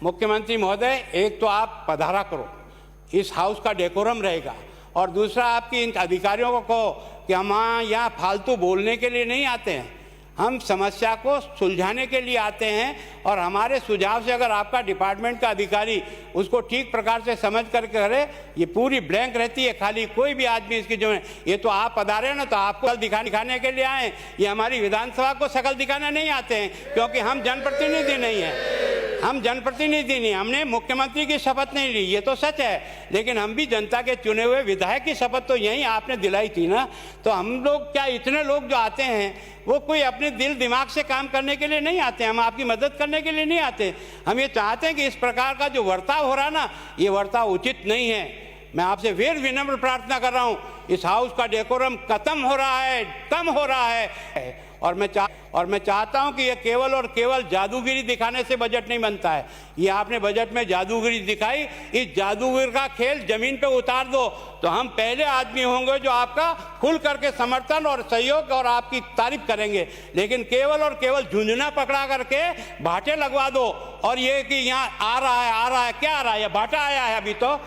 मुख्यमंत्री महोदय, एक तो आप पधारा करो, इस हाउस का डेकोरम रहेगा, और दूसरा आपकी इन अधिकारियों को कहो कि हम यहाँ फालतू बोलने के लिए नहीं आते हैं, हम समस्या को सुलझाने के लिए आते हैं, और हमारे सुझाव से अगर आपका डिपार्टमेंट का अधिकारी उसको ठीक प्रकार से समझ कर करे, ये पूरी ब्लैंक रहती है, खाली कोई भी आदमी इसकी जो है, ये तो आप पधारे ना, तो आपको दिखाने के लिए आए, ये हमारी विधानसभा को शकल दिखाने नहीं आते हैं, क्योंकि हम जनप्रतिनिधि नहीं हैं, हम जनप्रतिनिधि नहीं, हमने मुख्यमंत्री की शपथ नहीं ली, ये तो सच है, लेकिन हम भी जनता के चुने हुए विधायक की शपथ तो यहीं आपने दिलाई थी ना। तो हम लोग क्या, इतने लोग जो आते हैं वो कोई अपने दिल दिमाग से काम करने के लिए नहीं आते, हम आपकी मदद करने के लिए नहीं आते, हम ये चाहते हैं कि इस प्रकार का जो बर्ताव हो रहा है ना, ये बर्ताव उचित नहीं है। मैं आपसे फिर विनम्र प्रार्थना कर रहा हूँ, इस हाउस का डेकोरम खत्म हो रहा है, कम हो रहा है, और मैं चाहता हूं कि ये केवल और केवल जादूगिरी दिखाने से बजट नहीं बनता है। ये आपने बजट में जादूगिरी दिखाई, इस जादूगर का खेल जमीन पे उतार दो, तो हम पहले आदमी होंगे जो आपका खुल करके समर्थन और सहयोग और आपकी तारीफ करेंगे। लेकिन केवल और केवल झुंझुना पकड़ा करके भाटे लगवा दो, और ये कि यहाँ आ रहा है, क्या आ रहा है, भाटा आया है, अभी तो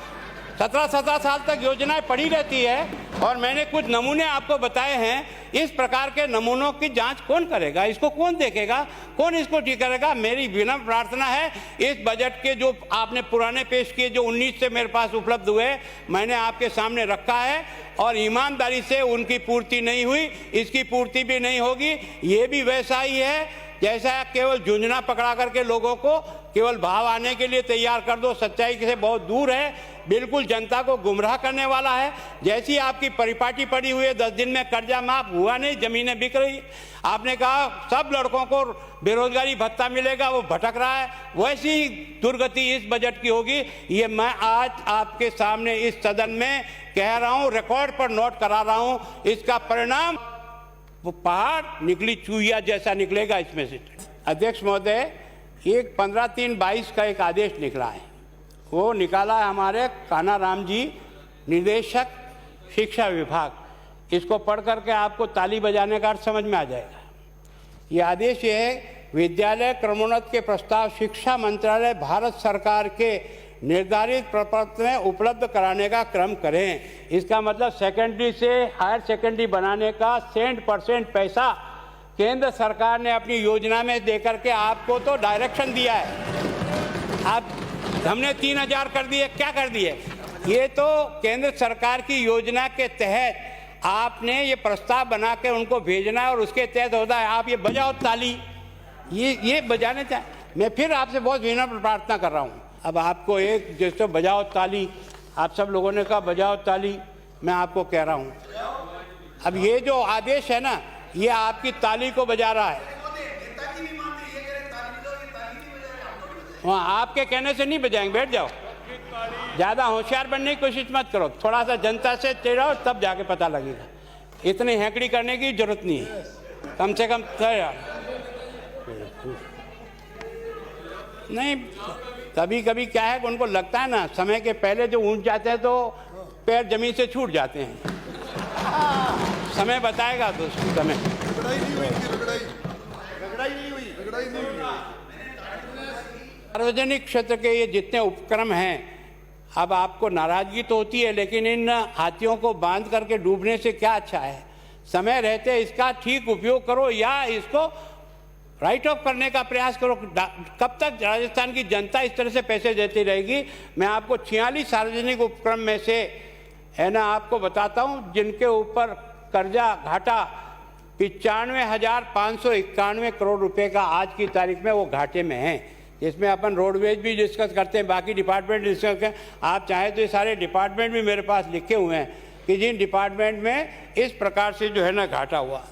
17 साल तक योजनाएं पड़ी रहती है, और मैंने कुछ नमूने आपको बताए हैं। इस प्रकार के नमूनों की जांच कौन करेगा, इसको कौन देखेगा, कौन इसको ठीक करेगा। मेरी विनम्र प्रार्थना है, इस बजट के जो आपने पुराने पेश किए, जो 19 से मेरे पास उपलब्ध हुए, मैंने आपके सामने रखा है, और ईमानदारी से उनकी पूर्ति नहीं हुई, इसकी पूर्ति भी नहीं होगी। ये भी वैसा ही है जैसा केवल झुंझुना पकड़ा करके लोगों को केवल भाव आने के लिए तैयार कर दो, सच्चाई से बहुत दूर है, बिल्कुल जनता को गुमराह करने वाला है। जैसी आपकी परिपाटी पड़ी हुई है, 10 दिन में कर्जा माफ हुआ नहीं, जमीनें बिक रही, आपने कहा सब लड़कों को बेरोजगारी भत्ता मिलेगा, वो भटक रहा है, वैसी ही दुर्गति इस बजट की होगी। ये मैं आज आपके सामने इस सदन में कह रहा हूँ, रिकॉर्ड पर नोट करा रहा हूँ, इसका परिणाम वो पहाड़ निकली चूहिया जैसा निकलेगा इसमें से। अध्यक्ष महोदय, एक 15/3/22 का एक आदेश निकला है, वो निकाला है हमारे कानाराम जी, निदेशक शिक्षा विभाग। इसको पढ़ करके आपको ताली बजाने का अर्थ समझ में आ जाएगा। ये आदेश ये है, विद्यालय क्रमोन्नत के प्रस्ताव शिक्षा मंत्रालय भारत सरकार के निर्धारित प्रपत्र में उपलब्ध कराने का क्रम करें। इसका मतलब सेकेंडरी से हायर सेकेंडरी बनाने का 100% पैसा केंद्र सरकार ने अपनी योजना में देकर के आपको तो डायरेक्शन दिया है। आप हमने 3000 कर दिए, क्या कर दिए? ये तो केंद्र सरकार की योजना के तहत आपने ये प्रस्ताव बना के उनको भेजना है, और उसके तहत होता है। आप ये बजाओ ताली, ये बजाने चाहिए। मैं फिर आपसे बहुत विनम्र प्रार्थना कर रहा हूँ, अब आपको एक जैसे बजाओ ताली, आप सब लोगों ने कहा बजाओ ताली, मैं आपको कह रहा हूँ, अब ये जो आदेश है ना, ये आपकी ताली को बजा रहा है। वहाँ आपके कहने से नहीं बजाएंगे, बैठ जाओ, ज़्यादा होशियार बनने की कोशिश मत करो, थोड़ा सा जनता से चिढ़ाओ, तब जाके पता लगेगा। इतनी हैकड़ी करने की जरूरत नहीं है, कम से कम नहीं। कभी कभी क्या है, उनको लगता है ना, समय के पहले जो ऊंच जाते हैं तो पैर जमीन से छूट जाते हैं। समय बताएगा तो समय। सार्वजनिक क्षेत्र के ये जितने उपक्रम हैं, अब आपको नाराजगी तो होती है, लेकिन इन हाथियों को बांध करके डूबने से क्या अच्छा है। समय रहते इसका ठीक उपयोग करो, या इसको राइट ऑफ करने का प्रयास करो। कब तक राजस्थान की जनता इस तरह से पैसे देती रहेगी? मैं आपको 46 सार्वजनिक उपक्रम में से है ना आपको बताता हूँ, जिनके ऊपर कर्जा घाटा 95,591 करोड़ रुपए का आज की तारीख में वो घाटे में है। इसमें अपन रोडवेज भी डिस्कस करते हैं, बाकी डिपार्टमेंट डिस्कस करते हैं। आप चाहें तो ये सारे डिपार्टमेंट भी मेरे पास लिखे हुए हैं कि जिन डिपार्टमेंट में इस प्रकार से जो है ना घाटा हुआ।